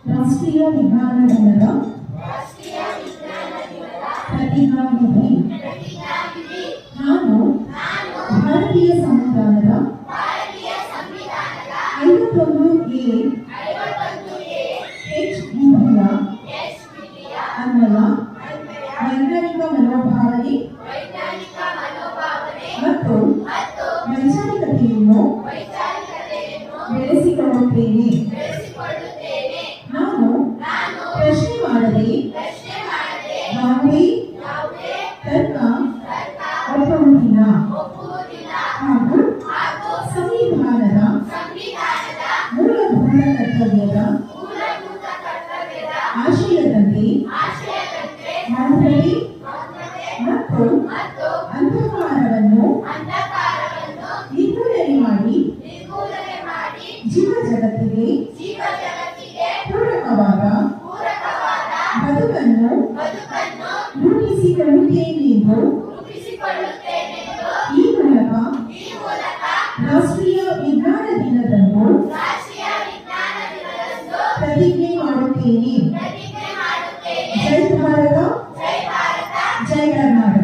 ರಾಷ್ಟ್ರೀಯ ವಿಜ್ಞಾನ ದಿನದ ಪ್ರತಿಜ್ಞಾವಿಧಿ. ನಾನು ಭಾರತೀಯ ಸಂವಿಧಾನದ 51A H ವಿಧಿಯ ಅನ್ವಯ ವೈಜ್ಞಾನಿಕ ಮನೋಭಾವನೆ ಮತ್ತು ವೈಚಾರಿಕತೆಯನ್ನು ಬೆಳೆಸಿಕೊಳ್ಳುತ್ತೇನೆ. ನಾನು ಪ್ರಶ್ನೆ ಮಾಡದೆ ಯಾವುದೇ ತರ್ಕ ಒಪ್ಪುವುದಿಲ್ಲ ಹಾಗೂ ಸಂವಿಧಾನದ ಮೂಲಭೂತ ಕರ್ತವ್ಯದ ಆಶಯದಂತೆ ಮೌಢ್ಯತೆ ಮತ್ತು ಅಂಧಕಾರವನ್ನು ನಿರ್ಮೂಲನೆ ಮಾಡಿ ಜೀವ ಜಗತ್ತಿಗೆ ಪೂರಕವಾದ ಬದುಕನ್ನು ರೂಪಿಸಿಕೊಳ್ಳುತ್ತೇನೆಂದು ಈ ಮೂಲಕ ರಾಷ್ಟ್ರೀಯ ವಿಜ್ಞಾನ ದಿನದಂದು ಪ್ರತಿಜ್ಞೆ ಮಾಡುತ್ತೇನೆ. ಜೈ ಭಾರತ, ಜೈ ಕರ್ನಾಟಕ.